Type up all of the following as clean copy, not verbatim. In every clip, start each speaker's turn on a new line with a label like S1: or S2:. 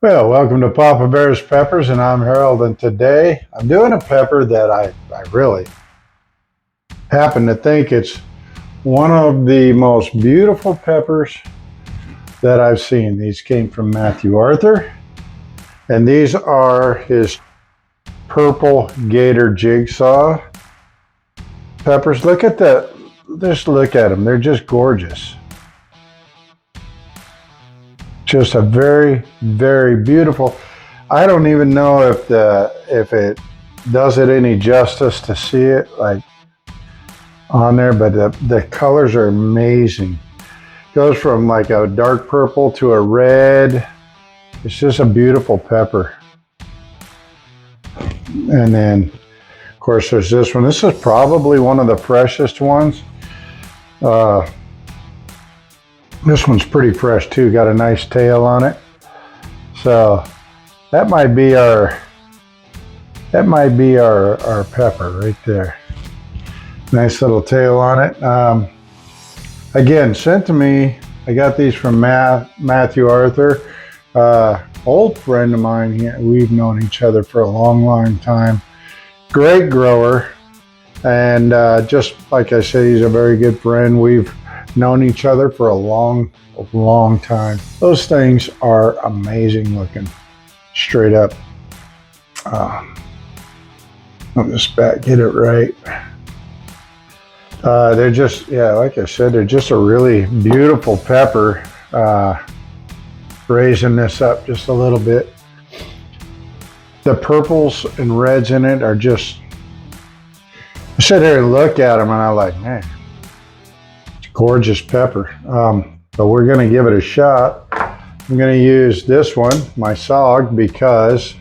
S1: Well, welcome to Papa Bear's Peppers, and I'm Harold, and today I'm doing a pepper that I really happen to think it's one of the most beautiful peppers that I've seen. These came from Matthew Arthur, and these are his purple Gator Jigsaw peppers. Look at that. Just look at them. They're just gorgeous. Just a very, very beautiful. I don't even know if it does it any justice to see it like on there, but the colors are amazing. Goes from like a dark purple to a red. It's just a beautiful pepper. And then, of course, there's this one. This is probably one of the freshest ones. This one's pretty fresh too, got a nice tail on it. So that might be our pepper right there. Nice little tail on it. Again, sent to me. I got these from Matthew Arthur, old friend of mine. We've known each other for a long time. Great grower, and just like I said, he's a very good friend. We've known each other for a long time. Those things are amazing looking, straight up. Let me just get it right. They're just, yeah, like I said, they're just a really beautiful pepper. Raising this up just a little bit. The purples and reds in it are just, I sit here and look at them and I'm like, man, gorgeous pepper. But we're going to give it a shot. I'm going to use this one, my SOG, because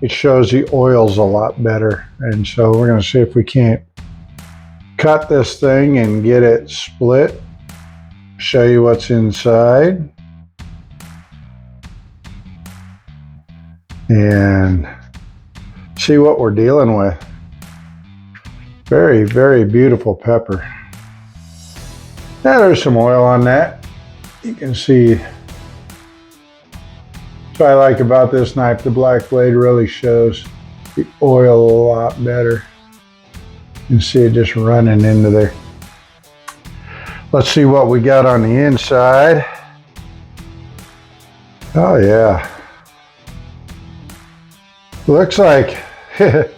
S1: it shows the oils a lot better. And so we're going to see if we can't cut this thing and get it split. Show you what's inside. And see what we're dealing with. Very, very beautiful pepper. Now there's some oil on that. You can see. What I like about this knife, the black blade really shows the oil a lot better. You can see it just running into there. Let's see what we got on the inside. Oh yeah. Looks like it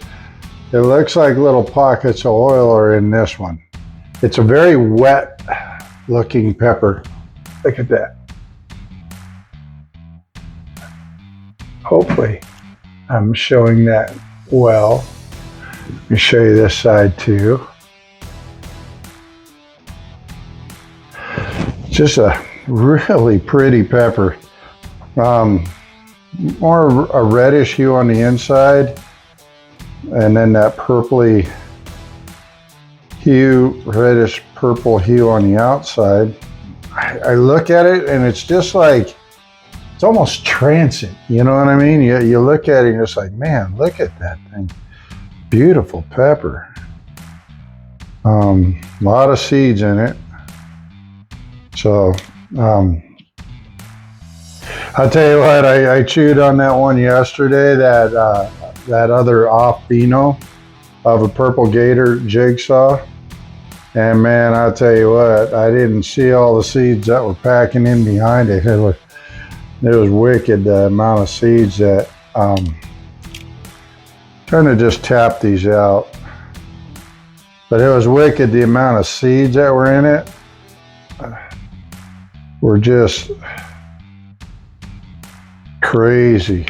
S1: looks like little pockets of oil are in this one. It's a very wet looking pepper. Look at that. Hopefully I'm showing that well. Let me show you this side too. Just a really pretty pepper. More a reddish hue on the inside, and then that purpley hue, reddish purple hue on the outside. I look at it and it's just like, it's almost transient, you know what I mean? You look at it and you're just like, man, look at that thing. Beautiful pepper. A lot of seeds in it. So, I'll tell you what, I chewed on that one yesterday, that other off pheno of a purple Gator Jigsaw. And man, I'll tell you what, I didn't see all the seeds that were packing in behind it. It was wicked, the amount of seeds that, trying to just tap these out. But it was wicked, the amount of seeds that were in it were just crazy.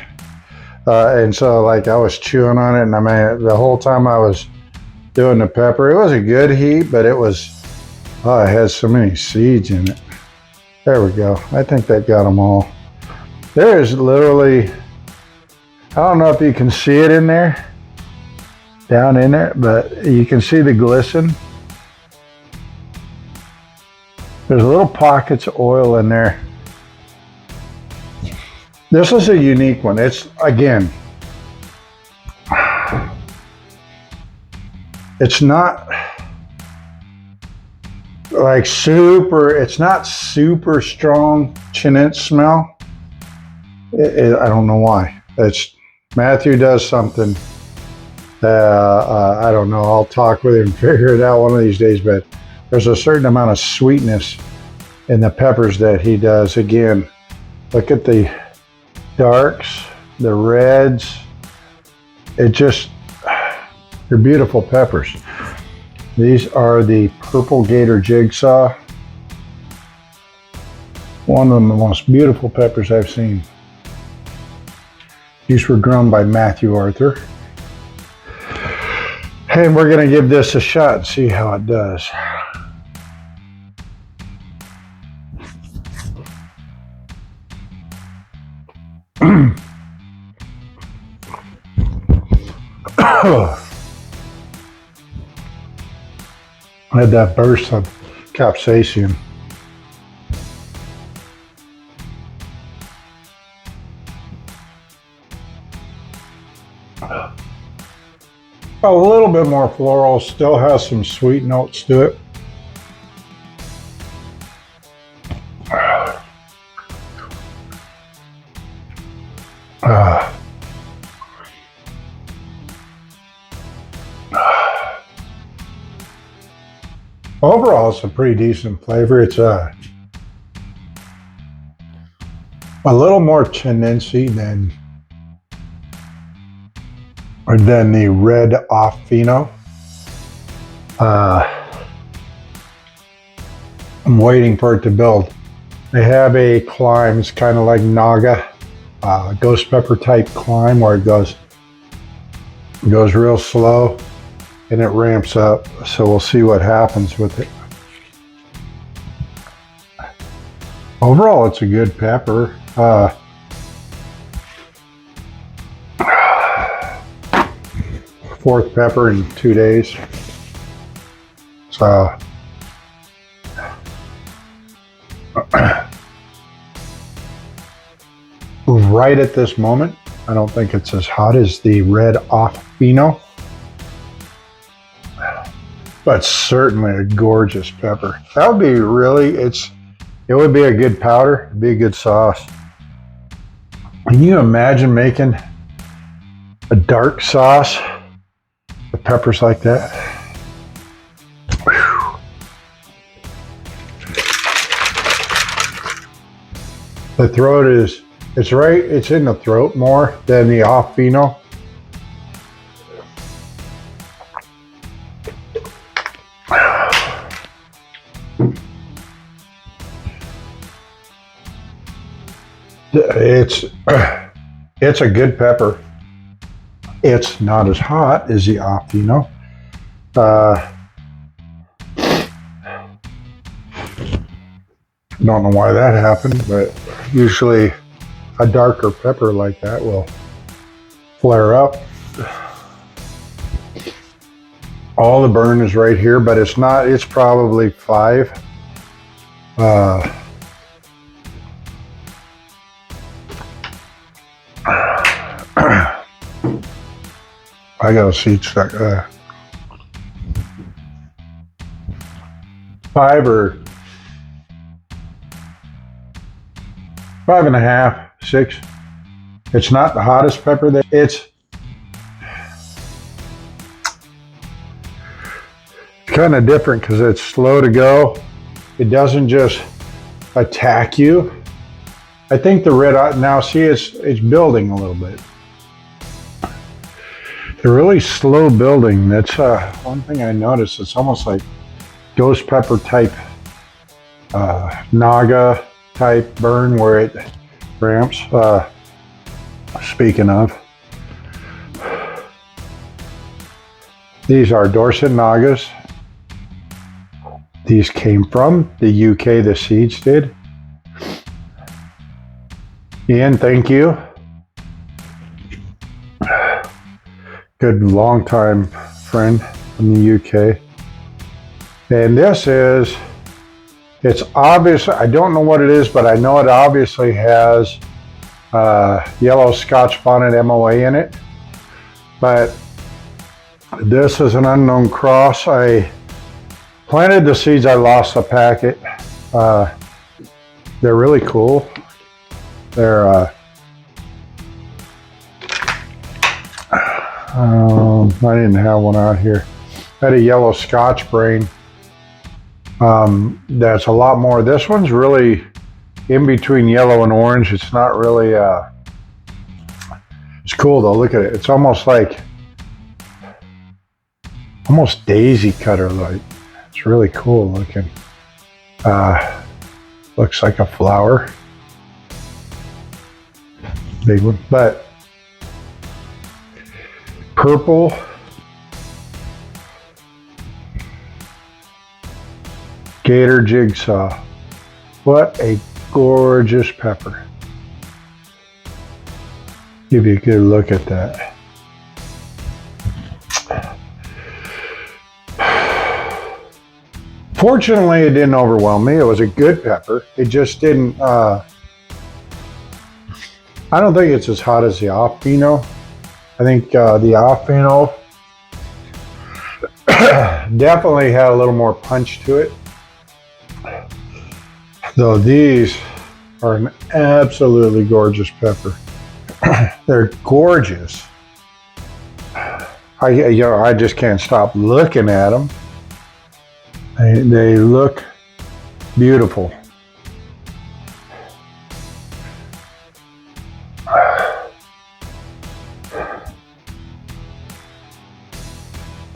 S1: And so like I was chewing on it, and I mean, the whole time I was doing the pepper, it was a good heat, but it was, oh, it had so many seeds in it. There we go. I think that got them all. There is literally, I don't know if you can see it in there, down in there, but you can see the glisten. There's little pockets of oil in there. This is a unique one. It's, again, it's not like super, it's not super strong chinette smell. I don't know why. Matthew does something. I don't know. I'll talk with him and figure it out one of these days. But there's a certain amount of sweetness in the peppers that he does. Again, look at the darks, the reds. They're beautiful peppers. These are the purple Gator Jigsaw. One of the most beautiful peppers I've seen. These were grown by Matthew Arthur. And we're going to give this a shot and see how it does. I had that burst of capsaicin. A little bit more floral, still has some sweet notes to it. Overall, it's a pretty decent flavor. It's a little more chinency than the red off Fino. I'm waiting for it to build. They have a climb, it's kind of like Naga, ghost pepper type climb where it goes real slow and it ramps up. So we'll see what happens with it. Overall, it's a good pepper. Fourth pepper in 2 days. So right at this moment, I don't think it's as hot as the red off Fino, but certainly a gorgeous pepper. That would be really, it would be a good powder, it'd be a good sauce. Can you imagine making a dark sauce with peppers like that? Whew. The throat it's in the throat more than the off Fino. It's a good pepper. It's not as hot as the off Fino. Don't know why that happened, but usually a darker pepper like that will flare up. All the burn is right here, but it's not, it's probably 5. I gotta see, it's like 5 or 5.5, 6. It's not the hottest pepper that it's kind of different because it's slow to go. It doesn't just attack you. I think the red, now see, it's building a little bit. They're really slow building. That's one thing I noticed. It's almost like ghost pepper type, Naga type burn where it ramps. Speaking of, these are Dorset Nagas. These came from the UK, the seeds did. Ian, thank you. Good long-time friend from the UK. And this is, it's obvious, I don't know what it is, but I know it obviously has yellow Scotch bonnet MOA in it. But this is an unknown cross. I planted the seeds, I lost a packet. They're really cool. They're I didn't have one out here. I had a yellow Scotch brain. That's a lot more. This one's really in between yellow and orange. It's not really, it's cool though. Look at it. It's almost like, almost daisy cutter like. It's really cool looking. Looks like a flower. Big one. But purple. Gator Jigsaw. What a gorgeous pepper. Give you a good look at that. Fortunately, it didn't overwhelm me. It was a good pepper. It just didn't, I don't think it's as hot as the Alfino. I think the Alfino definitely had a little more punch to it. Though these are an absolutely gorgeous pepper. They're gorgeous. I just can't stop looking at them. They look beautiful.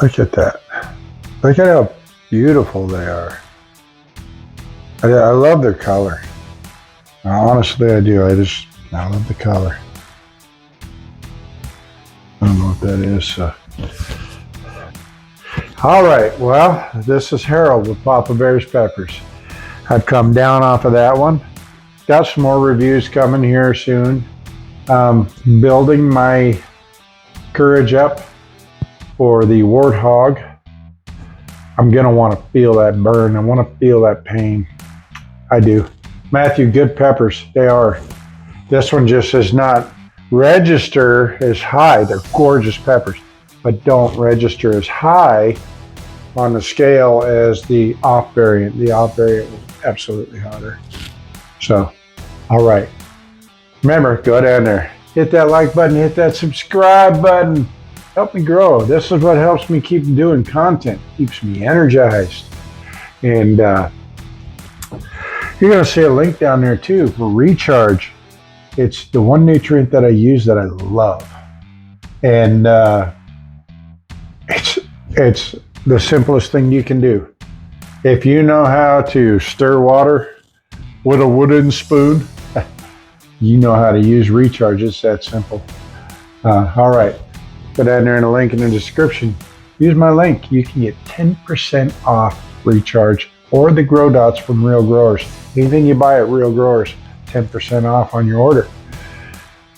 S1: Look at that. Look at how beautiful they are. I love their color. Honestly, I do. I love the color. I don't know what that is. So. All right, well, this is Harold with Papa Bear's Peppers. I've come down off of that one. Got some more reviews coming here soon. Building my courage up for the Warthog. I'm gonna want to feel that burn. I want to feel that pain. I do. Matthew, good peppers. They are. This one just does not register as high. They're gorgeous peppers, but don't register as high on the scale as the off variant. The off variant was absolutely hotter. So, all right. Remember, go down there, hit that like button, hit that subscribe button. Help me grow. This is what helps me keep doing content, keeps me energized. And you're going to see a link down there too for Recharge. It's the one nutrient that I use that I love. And it's the simplest thing you can do. If you know how to stir water with a wooden spoon, you know how to use Recharge. It's that simple. All right. Go down there in the link in the description. Use my link. You can get 10% off Recharge or the Grow Dots from Real Growers. Anything you buy at Real Growers, 10% off on your order.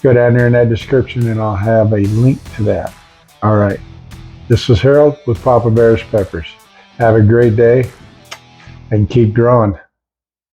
S1: Go down there in that description and I'll have a link to that. All right. This is Harold with Papa Bear's Peppers. Have a great day and keep growing.